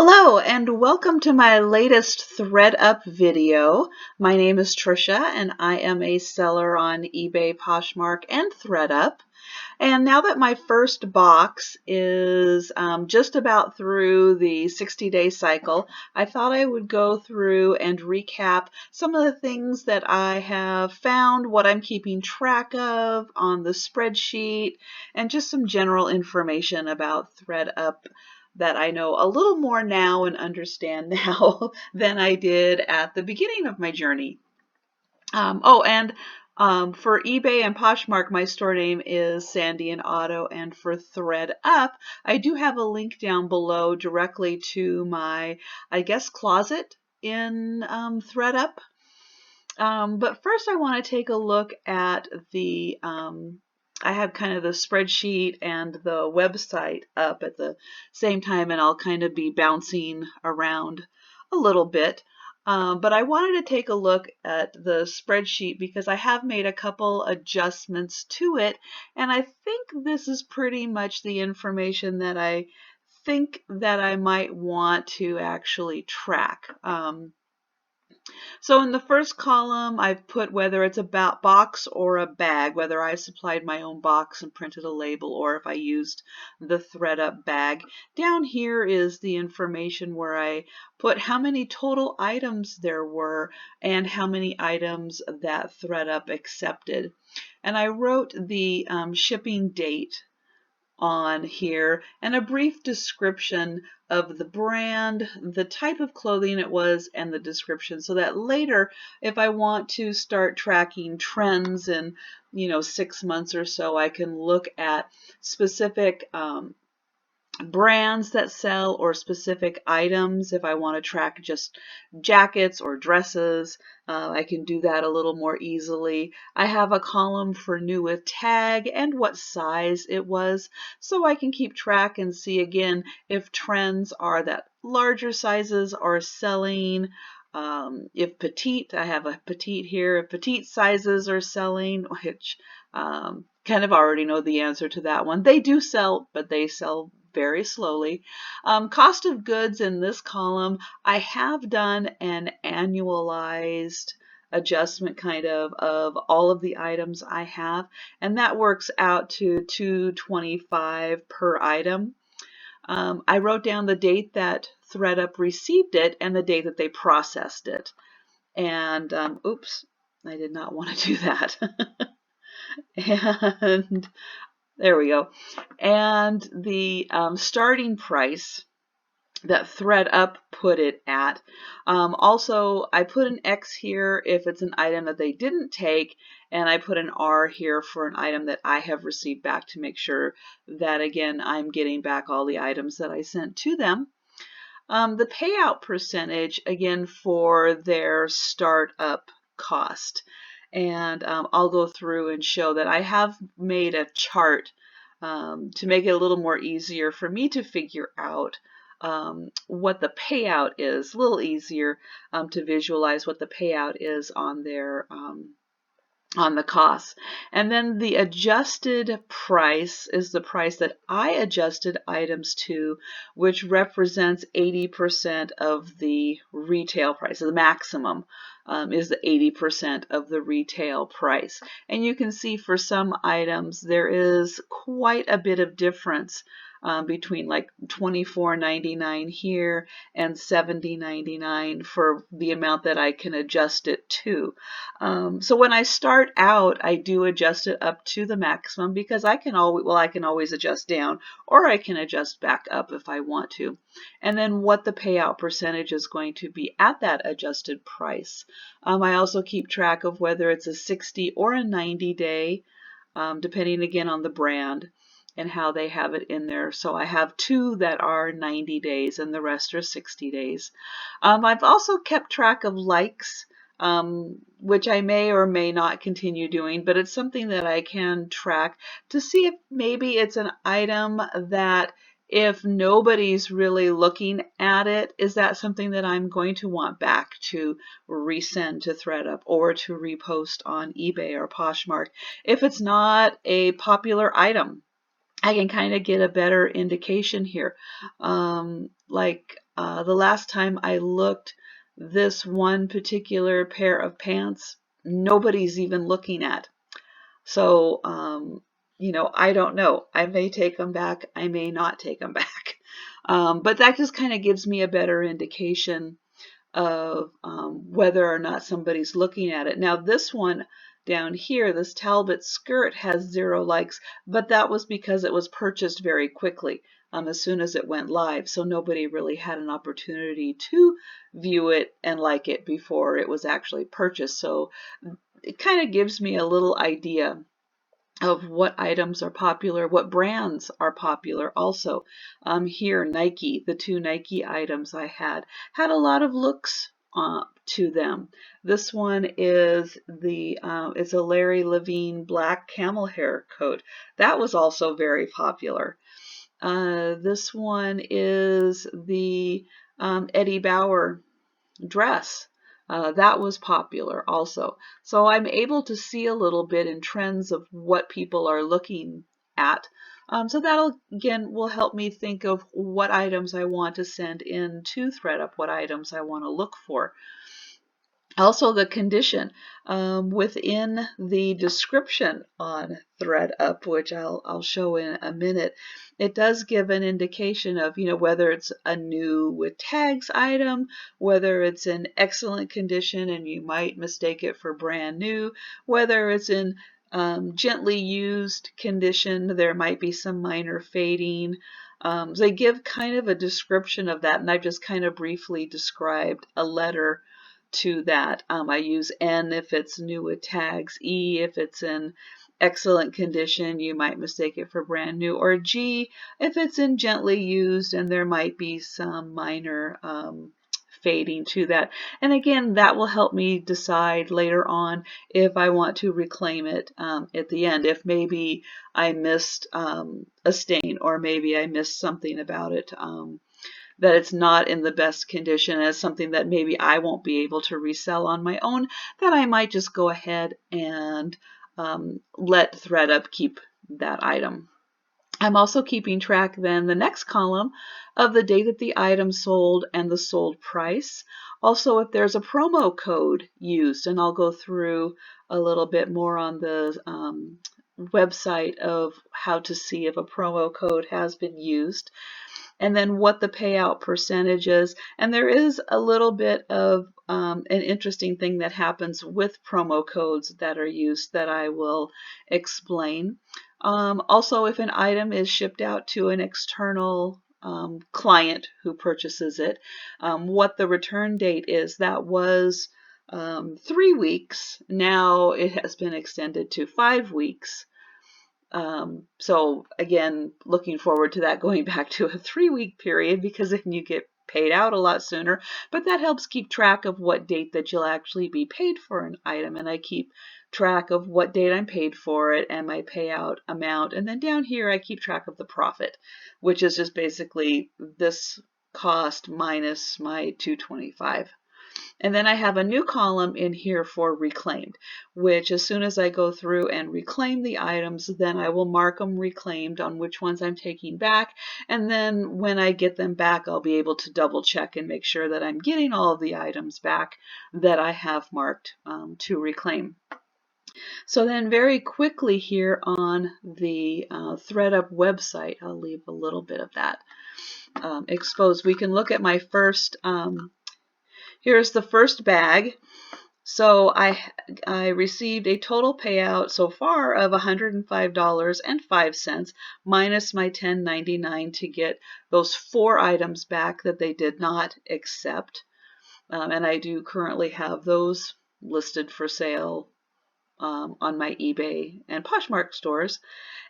Hello and welcome to my latest ThredUp video. My name is Trisha and I am a seller on eBay, Poshmark, and ThredUp. And now that my first box is just about through the 60-day cycle, I thought I would go through and recap some of the things that I have found, what I'm keeping track of on the spreadsheet, and just some general information about ThredUp that I know a little more now and understand now than I did at the beginning of my journey. For eBay and Poshmark, my store name is Sandy and Otto, and for ThredUp, I do have a link down below directly to my, I guess, closet in ThredUp. But first I want to take a look at the I have kind of the spreadsheet and the website up at the same time, and I'll kind of be bouncing around a little bit. But I wanted to take a look at the spreadsheet because I have made a couple adjustments to it, and I think this is pretty much the information that I think that I might want to actually track. So in the first column, I've put whether it's a box or a bag, whether I supplied my own box and printed a label or if I used the ThredUp bag. Down here is the information where I put how many total items there were and how many items that ThredUp accepted. And I wrote the shipping date on here and a brief description of the brand, the type of clothing it was, and the description, so that later if I want to start tracking trends in 6 months or so, I can look at specific brands that sell or specific items. If I want to track just jackets or dresses, I can do that a little more easily. I have a column for new with tag and what size it was, so I can keep track and see again if trends are that larger sizes are selling. If petite, I have a petite here, if petite sizes are selling, which kind of already know the answer to that one. They do sell, but they sell very slowly. Cost of goods in this column, I have done an annualized adjustment kind of all of the items I have, and that works out to $2.25 per item. I wrote down the date that ThredUp received it and the date that they processed it. And oops, I did not want to do that. And there we go. And the starting price that ThredUp put it at. Also, I put an X here if it's an item that they didn't take, and I put an R here for an item that I have received back to make sure that, again, I'm getting back all the items that I sent to them. The payout percentage, again, for their startup cost. And I'll go through and show that I have made a chart to make it a little more easier for me to figure out what the payout is, a little easier to visualize what the payout is on their on the costs. And then the adjusted price is the price that I adjusted items to, which represents 80% of the retail price. So the maximum is the 80% of the retail price. And you can see for some items there is quite a bit of difference between like $24.99 here and $70.99 for the amount that I can adjust it to. So when I start out, I do adjust it up to the maximum because I can always adjust down, or I can adjust back up if I want to. And then what the payout percentage is going to be at that adjusted price. I also keep track of whether it's a 60 or a 90 day, depending again on the brand and how they have it in there. So I have 2 that are 90 days and the rest are 60 days. I've also kept track of likes, which I may or may not continue doing, but it's something that I can track to see if maybe it's an item that if nobody's really looking at it, is that something that I'm going to want back to resend to ThredUp or to repost on eBay or Poshmark? If it's not a popular item, I can kind of get a better indication here. Like the last time I looked, this one particular pair of pants, nobody's even looking at. So, you know, I don't know. I may take them back. I may not take them back. But that just kind of gives me a better indication of whether or not somebody's looking at it. Now, this one down here, this Talbot skirt, has 0 likes, but that was because it was purchased very quickly as soon as it went live. So nobody really had an opportunity to view it and like it before it was actually purchased. So it kind of gives me a little idea of what items are popular, what brands are popular also. Here, Nike, the 2 Nike items I had a lot of looks to them. This one is it's a Larry Levine black camel hair coat. That was also very popular. This one is the Eddie Bauer dress. That was popular also. So I'm able to see a little bit in trends of what people are looking at. So that'll, again, will help me think of what items I want to send in to ThredUp, what items I want to look for. Also, the condition within the description on ThredUp, which I'll show in a minute, it does give an indication of, you know, whether it's a new with tags item, whether it's in excellent condition and you might mistake it for brand new, whether it's in gently used condition, there might be some minor fading. They give kind of a description of that, and I've just kind of briefly described a letter to that. I use N if it's new with tags, E if it's in excellent condition, you might mistake it for brand new, or G if it's in gently used and there might be some minor fading to that. And again, that will help me decide later on if I want to reclaim it at the end, if maybe I missed a stain, or maybe I missed something about it. That it's not in the best condition, as something that maybe I won't be able to resell on my own, that I might just go ahead and let ThredUp keep that item. I'm also keeping track then, the next column, of the day that the item sold and the sold price. Also, if there's a promo code used, and I'll go through a little bit more on the website of how to see if a promo code has been used. And then what the payout percentage is. And there is a little bit of an interesting thing that happens with promo codes that are used that I will explain. Also, if an item is shipped out to an external client who purchases it, what the return date is. That was 3 weeks. Now it has been extended to 5 weeks. So again, looking forward to that going back to a 3-week period, because then you get paid out a lot sooner, but that helps keep track of what date that you'll actually be paid for an item. And I keep track of what date I'm paid for it and my payout amount. And then down here, I keep track of the profit, which is just basically this cost minus my $225. And then I have a new column in here for reclaimed, which as soon as I go through and reclaim the items, then I will mark them reclaimed on which ones I'm taking back. And then when I get them back, I'll be able to double check and make sure that I'm getting all of the items back that I have marked to reclaim. So then very quickly here on the ThredUp website, I'll leave a little bit of that exposed. We can look at my first here's the first bag. So I received a total payout so far of $105.05 minus my $10.99 to get those 4 items back that they did not accept. And I do currently have those listed for sale on my eBay and Poshmark stores.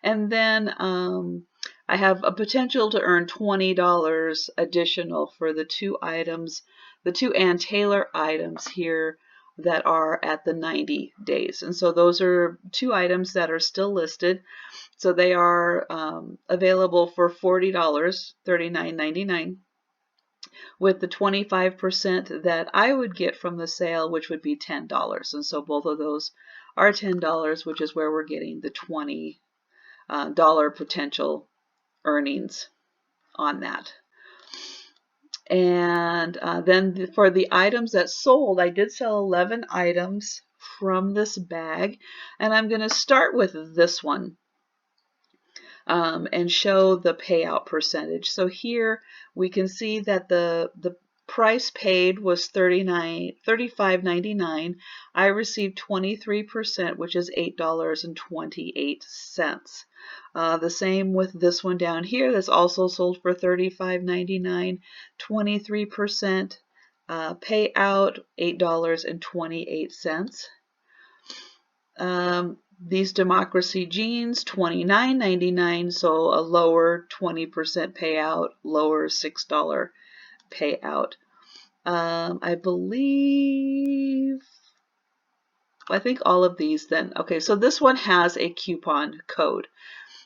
And then I have a potential to earn $20 additional for the 2 items, the 2 Ann Taylor items here that are at the 90 days. And so those are 2 items that are still listed. So they are available for $40, $39.99, with the 25% that I would get from the sale, which would be $10. And so both of those are $10, which is where we're getting the $20 potential earnings on that. And then for the items that sold, I did sell 11 items from this bag, and I'm going to start with this one and show the payout percentage. So here we can see that the price paid was $35.99. I received 23%, which is $8.28. The same with this one down here that's also sold for $35.99, 23% payout, $8.28. These Democracy jeans, $29.99, so a lower 20% payout, lower $6 payout. I think all of these then. Okay, so this one has a coupon code.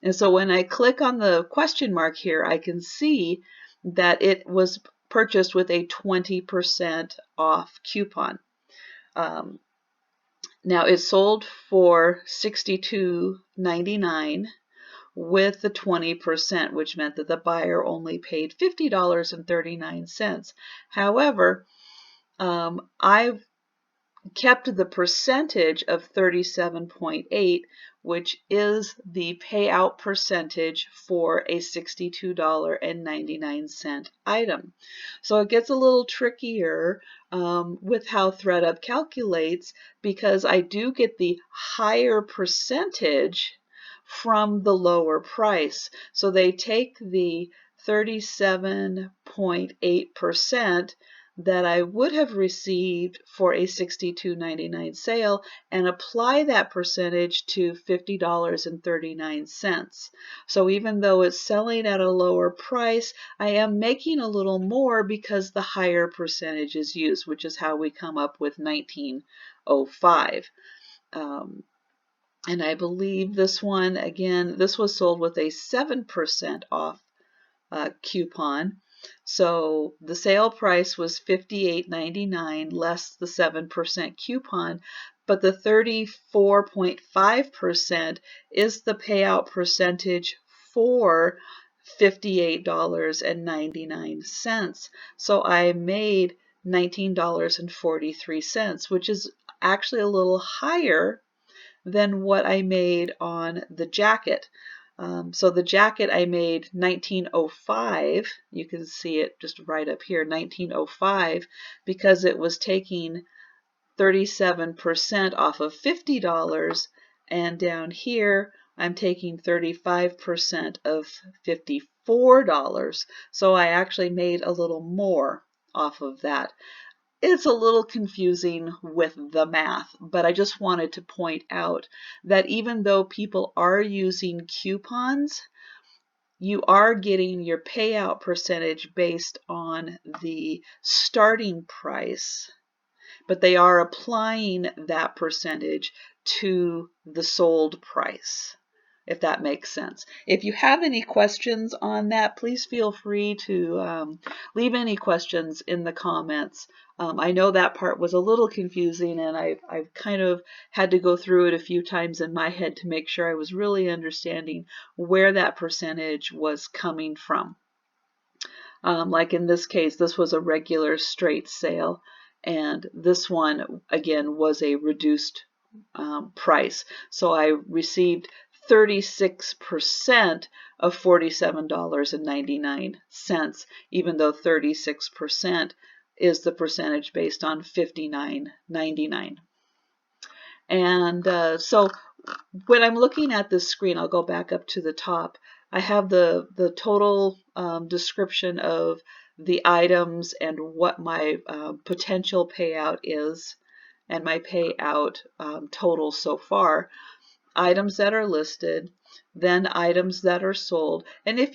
And so when I click on the question mark here, I can see that it was purchased with a 20% off coupon. Now it sold for $62.99 with the 20%, which meant that the buyer only paid $50.39. However, I've kept the percentage of 37.8, which is the payout percentage for a $62.99 item. So it gets a little trickier with how ThredUp calculates, because I do get the higher percentage from the lower price. So they take the 37.8% that I would have received for a $62.99 sale and apply that percentage to $50.39. So even though it's selling at a lower price, I am making a little more because the higher percentage is used, which is how we come up with $19.05. And I believe this one, again, this was sold with a 7% off coupon. So the sale price was $58.99 less the 7% coupon, but the 34.5% is the payout percentage for $58.99. So I made $19.43, which is actually a little higher than what I made on the jacket. So the jacket I made $19.05. You can see it just right up here, $19.05, because it was taking 37% off of $50, and down here I'm taking 35% of $54. So I actually made a little more off of that. It's a little confusing with the math, but I just wanted to point out that even though people are using coupons, you are getting your payout percentage based on the starting price, but they are applying that percentage to the sold price, if that makes sense. If you have any questions on that, please feel free to leave any questions in the comments. I know that part was a little confusing, and I've kind of had to go through it a few times in my head to make sure I was really understanding where that percentage was coming from. Like in this case, this was a regular straight sale, and this one, again, was a reduced price. So I received 36% of $47.99, even though 36% is the percentage based on $59.99. And so when I'm looking at this screen, I'll go back up to the top. I have the total description of the items and what my potential payout is, and my payout total so far. Items that are listed, then items that are sold. And if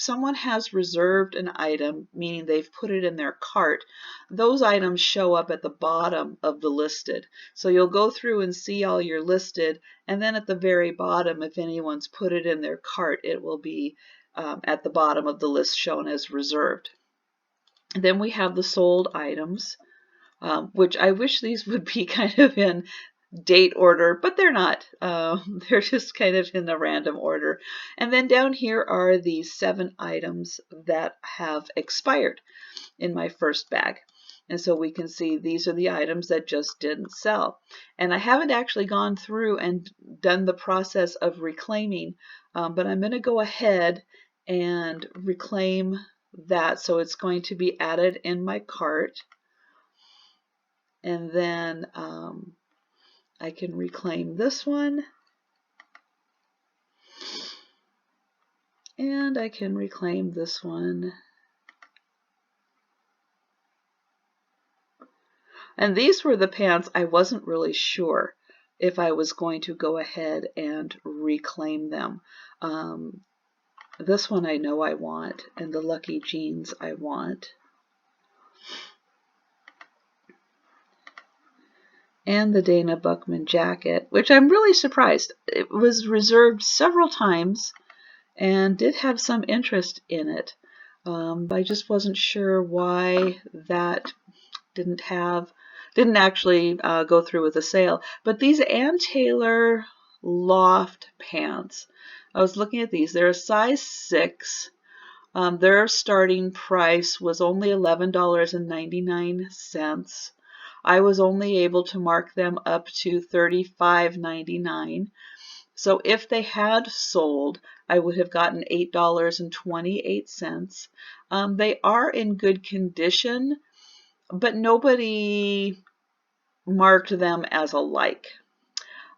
someone has reserved an item, meaning they've put it in their cart, those items show up at the bottom of the listed. So you'll go through and see all your listed, and then at the very bottom, if anyone's put it in their cart, it will be at the bottom of the list shown as reserved. Then we have the sold items, which I wish these would be kind of in date order, but they're not. They're just kind of in the random order. And then down here are the 7 items that have expired in my first bag. And so we can see these are the items that just didn't sell. And I haven't actually gone through and done the process of reclaiming, but I'm going to go ahead and reclaim that. So it's going to be added in my cart. And then I can reclaim this one. And I can reclaim this one. And these were the pants I wasn't really sure if I was going to go ahead and reclaim them. This one I know I want, and the Lucky Jeans I want. And the Dana Buckman jacket, which I'm really surprised. It was reserved several times and did have some interest in it. But I just wasn't sure why that didn't actually go through with the sale. But these Ann Taylor Loft pants, I was looking at these. They're a size 6. Their starting price was only $11.99. I was only able to mark them up to $35.99. So if they had sold, I would have gotten $8.28. They are in good condition, but nobody marked them as a like.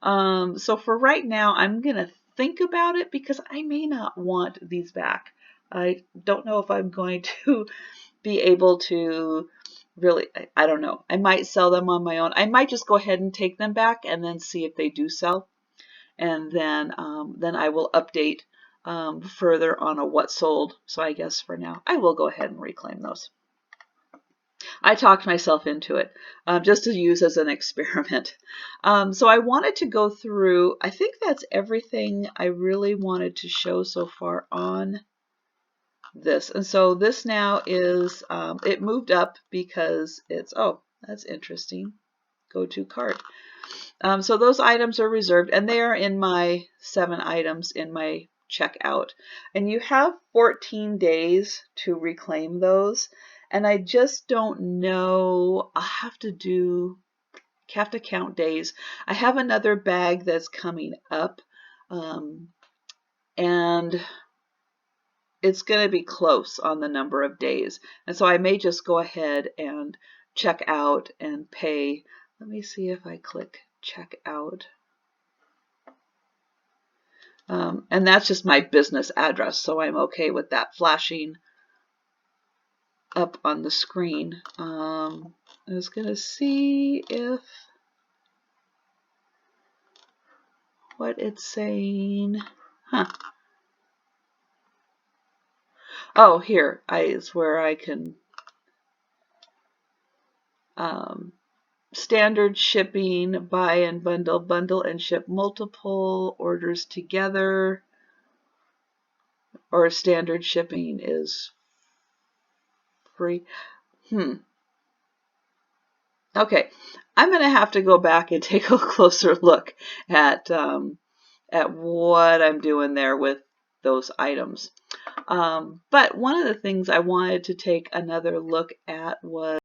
So for right now, I'm going to think about it because I may not want these back. I don't know if I'm going to be able to really, I don't know. I might sell them on my own. I might just go ahead and take them back and then see if they do sell. And then I will update further on what sold. So I guess for now, I will go ahead and reclaim those. I talked myself into it just to use as an experiment. So I wanted to go through, I think that's everything I really wanted to show so far on this. And so this now is, it moved up because it's, oh, that's interesting. Go to cart. So those items are reserved and they are in my 7 items in my checkout. And you have 14 days to reclaim those. And I just don't know, I'll have to count days. I have another bag that's coming up, and it's going to be close on the number of days. And so I may just go ahead and check out and pay. Let me see if I click check out. And that's just my business address, so I'm okay with that flashing up on the screen. I was going to see if what it's saying. Huh. Oh, here is where I can standard shipping, buy and bundle and ship multiple orders together, or standard shipping is free. Okay, I'm going to have to go back and take a closer look at what I'm doing there with those items. But one of the things I wanted to take another look at was